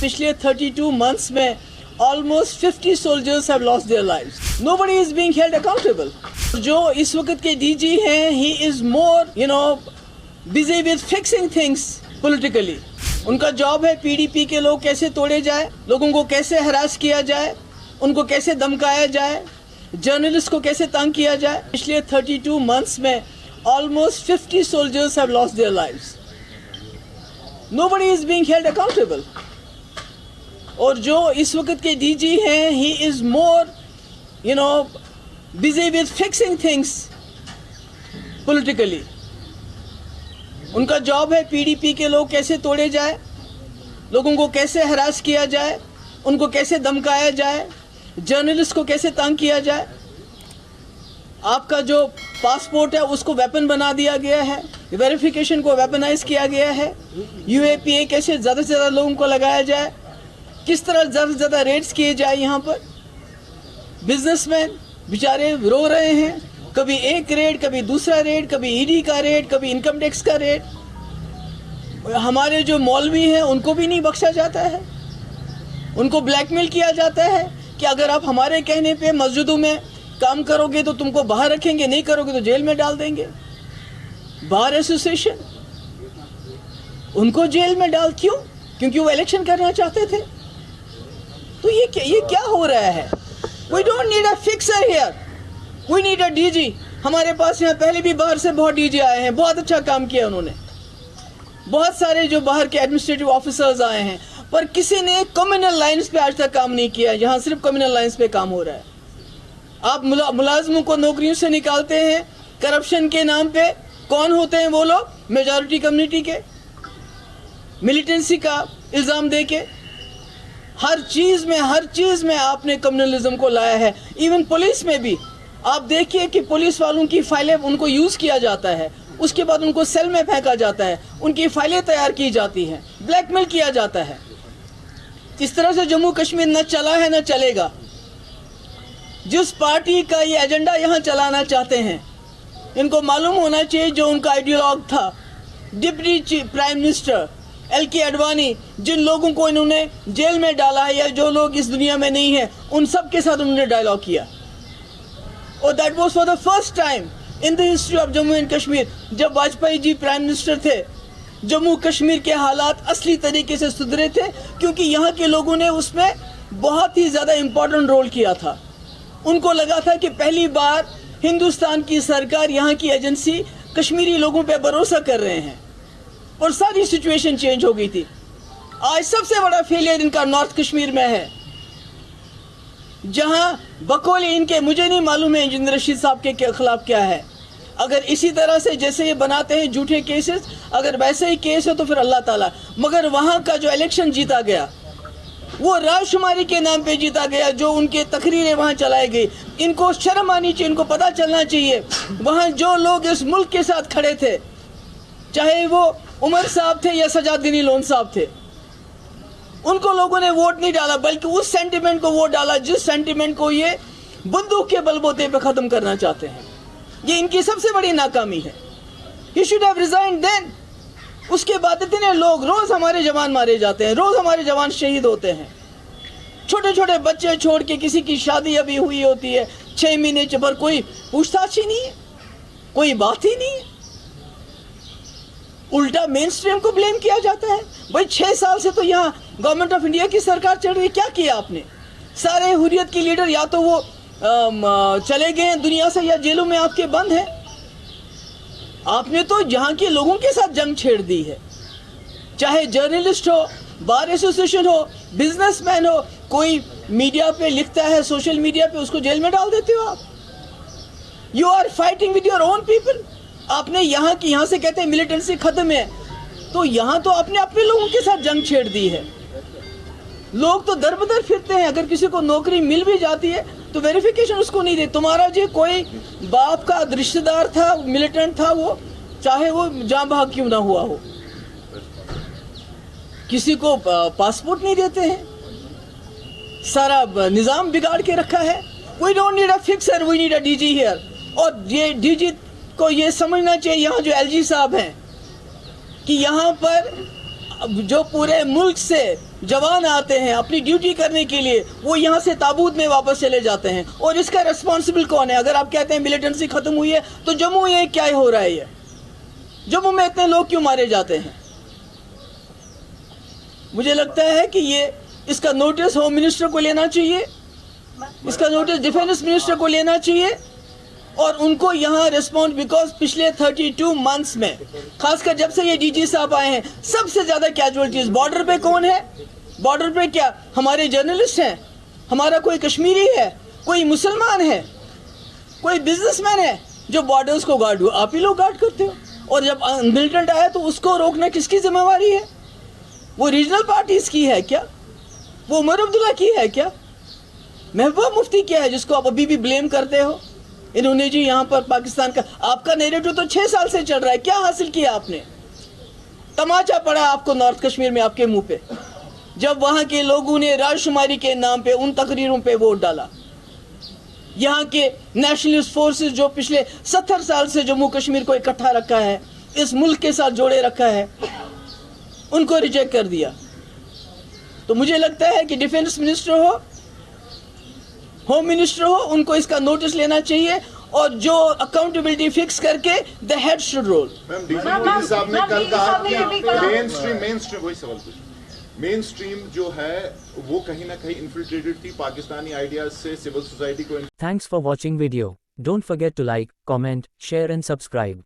पिछले 32 months में almost 50 soldiers have lost their lives. Nobody is being held accountable. जो इस वक्त के DG हैं, he is more, busy with fixing things politically. उनका जॉब है PDP के लोग कैसे तोड़े जाए, लोगों को कैसे हरास किया जाए, उनको कैसे धमकाया जाए, जर्नलिस्ट को कैसे तंग किया जाए. पिछले 32 months में almost 50 soldiers have lost their lives. Nobody is being held accountable. और जो इस वक्त के DG हैं, he is more, busy with fixing things politically. उनका जॉब है PDP के लोग कैसे तोड़े जाए, लोगों को कैसे हरास किया जाए, उनको कैसे धमकाया जाए, जर्नलिस्ट को कैसे तंग किया जाए. आपका जो पासपोर्ट है उसको वेपन बना दिया गया है, वेरिफिकेशन को वेपनाइज किया गया है. UAPA कैसे ज़्यादा से ज़्यादा लोगों को लगाया जाए, किस तरह ज़्यादा से ज़्यादा रेड्स किए जाए. यहाँ पर बिजनेसमैन बेचारे रो रहे हैं, कभी एक रेड, कभी दूसरा रेड, कभी ED का रेड, कभी इनकम टैक्स का रेड. हमारे जो मौलवी हैं उनको भी नहीं बख्शा जाता है, उनको ब्लैकमेल किया जाता है कि अगर आप हमारे कहने पे मस्जिदों में काम करोगे तो तुमको बाहर रखेंगे, नहीं करोगे तो जेल में डाल देंगे. बार एसोसिएशन उनको जेल में डाल, क्यों? क्योंकि वो इलेक्शन करना चाहते थे. तो ये क्या हो रहा है? We don't need a fixer here. We need a DG. हमारे पास यहाँ पहले भी बाहर से बहुत DG आए हैं, बहुत अच्छा काम किया उन्होंने. बहुत सारे जो बाहर के एडमिनिस्ट्रेटिव ऑफिसर्स आए हैं, पर किसी ने कम्युनल लाइन्स पे आज तक काम नहीं किया. यहाँ सिर्फ कम्युनल लाइन्स पे काम हो रहा है. आप मुलाजमों को नौकरियों से निकालते हैं करप्शन के नाम पे. कौन होते हैं वो लोग? मेजॉरिटी कम्युनिटी के, मिलिटेंसी का इल्ज़ाम दे के. हर चीज़ में आपने कम्युनलिज्म को लाया है. इवन पुलिस में भी आप देखिए कि पुलिस वालों की फाइलें उनको यूज़ किया जाता है, उसके बाद उनको सेल में फेंका जाता है, उनकी फाइलें तैयार की जाती हैं, ब्लैकमेल किया जाता है. इस तरह से जम्मू कश्मीर न चला है न चलेगा. जिस पार्टी का ये एजेंडा यहाँ चलाना चाहते हैं, इनको मालूम होना चाहिए जो उनका आइडियोलॉग था, deputy prime minister LK Advani, जिन लोगों को इन्होंने जेल में डाला है या जो लोग इस दुनिया में नहीं हैं, उन सब के साथ उन्होंने डायलॉग किया. और that was for the first time in the history of Jammu and Kashmir. जब वाजपेयी जी प्राइम मिनिस्टर थे, जम्मू कश्मीर के हालात असली तरीके से सुधरे थे, क्योंकि यहाँ के लोगों ने उसमें बहुत ही ज़्यादा इम्पोर्टेंट रोल किया था. उनको लगा था कि पहली बार हिंदुस्तान की सरकार, यहाँ की एजेंसी कश्मीरी लोगों पे भरोसा कर रहे हैं, और सारी सिचुएशन चेंज हो गई थी. आज सबसे बड़ा फेलियर इनका नॉर्थ कश्मीर में है, जहाँ बकौल इनके, मुझे नहीं मालूम है इंजीनियर रशीद साहब के खिलाफ क्या है. अगर इसी तरह से जैसे ये बनाते हैं झूठे केसेस, अगर वैसे ही केस है तो फिर अल्लाह ताला. मगर वहाँ का जो इलेक्शन जीता गया वो रायशुमारी के नाम पे जीता गया, जो उनके तकरीरें वहाँ चलाई गई. इनको शर्म आनी चाहिए, इनको पता चलना चाहिए वहाँ जो लोग इस मुल्क के साथ खड़े थे, चाहे वो उमर साहब थे या सजाद गनी लोन साहब थे, उनको लोगों ने वोट नहीं डाला, बल्कि उस सेंटिमेंट को वोट डाला जिस सेंटिमेंट को ये बंदूक के बलबूते पे ख़त्म करना चाहते हैं. ये इनकी सबसे बड़ी नाकामी है. He should have resigned then. उसके बाद इतने लोग, रोज़ हमारे जवान मारे जाते हैं, रोज़ हमारे जवान शहीद होते हैं. छोटे छोटे बच्चे छोड़ के, किसी की शादी अभी हुई होती है 6 महीने पर कोई पूछताछ ही नहीं है, कोई बात ही नहीं है. उल्टा मेन स्ट्रीम को ब्लेम किया जाता है. भाई 6 साल से तो यहाँ गवर्नमेंट ऑफ इंडिया की सरकार चल रही है, क्या किया आपने? सारे हुर्रियत के लीडर या तो वो चले गए हैं दुनिया से या जेलों में आपके बंद हैं. आपने तो यहाँ के लोगों के साथ जंग छेड़ दी है. चाहे जर्नलिस्ट हो, बार एसोसिएशन हो, बिजनेसमैन हो, कोई मीडिया पे लिखता है, सोशल मीडिया पे, उसको जेल में डाल देते हो आप. You are fighting with your own people. आपने यहाँ से कहते हैं मिलिटेंसी खत्म है, तो यहाँ तो आपने अपने लोगों के साथ जंग छेड़ दी है. लोग तो दर बदर फिरते हैं. अगर किसी को नौकरी मिल भी जाती है तो वेरिफिकेशन उसको नहीं दे. तुम्हारा जो कोई बाप का रिश्तेदार था, मिलिटेंट था, वो चाहे वो जाँ भाग क्यों ना हुआ हो, किसी को पासपोर्ट नहीं देते हैं. सारा निज़ाम बिगाड़ के रखा है. We don't need a fixer, we need a DG here. और ये DG को ये समझना चाहिए, यहाँ जो LG साहब हैं, कि यहाँ पर جو پورے ملک سے جوان آتے ہیں اپنی ڈیوٹی کرنے کے لیے وہ یہاں سے تابوت میں واپس چلے جاتے ہیں, اور اس کا ریسپانسبل کون ہے؟ اگر آپ کہتے ہیں ملیٹنسی ختم ہوئی ہے تو جموں یہ کیا ہو رہا ہے؟ یہ جموں میں اتنے لوگ کیوں مارے جاتے ہیں؟ مجھے لگتا ہے کہ یہ اس کا نوٹس ہوم منسٹر کو لینا چاہیے, اس کا نوٹس ڈیفینس منسٹر کو لینا چاہیے, اور ان کو یہاں ریسپونڈ, بیکاز پچھلے 32 منتھس میں خاص کر جب سے یہ ڈی جی صاحب آئے ہیں سب سے زیادہ کیجولیٹیز بارڈر پہ کون ہے؟ بارڈر پہ کیا ہمارے جرنلسٹ ہیں, ہمارا کوئی کشمیری ہے, کوئی مسلمان ہے, کوئی بزنس مین ہے جو بارڈرز کو گارڈ ہوا؟ آپ ہی لوگ گارڈ کرتے ہو. اور جب ملیٹنٹ آیا تو اس کو روکنا کس کی ذمہ داری ہے؟ وہ ریجنل پارٹیز کی ہے کیا؟ وہ عمر عبداللہ کی ہے کیا؟ محبوبہ مفتی کیا ہے جس کو آپ ابھی بھی بلیم کرتے ہو؟ انہوں نے جی یہاں پر پاکستان کا, آپ کا نیریٹو تو 6 سال سے چل رہا ہے, کیا حاصل کیا آپ نے؟ تماچا پڑا آپ کو نارتھ کشمیر میں آپ کے منہ پہ, جب وہاں کے لوگوں نے راج شماری کے نام پہ ان تقریروں پہ ووٹ ڈالا. یہاں کے نیشنلسٹ فورسز جو پچھلے 70 سال سے جموں کشمیر کو اکٹھا رکھا ہے, اس ملک کے ساتھ جوڑے رکھا ہے, ان کو ریجیکٹ کر دیا. تو مجھے لگتا ہے کہ ڈیفینس منسٹر ہو, ہوم منسٹر ہو, ان کو اس کا نوٹس لینا چاہیے, اور جو اکاؤنٹیبلٹی فکس کر کے the head should roll. Ma'am D G Modi صاحب نے کل کہا کہ مین سٹریم جو ہے وہ کہیں نہ کہیں انفلٹریٹڈ تھی پاکستانی آئیڈیاز سے سول سوسائٹی کو. Thanks for watching video. Don't forget to like, comment, share and subscribe.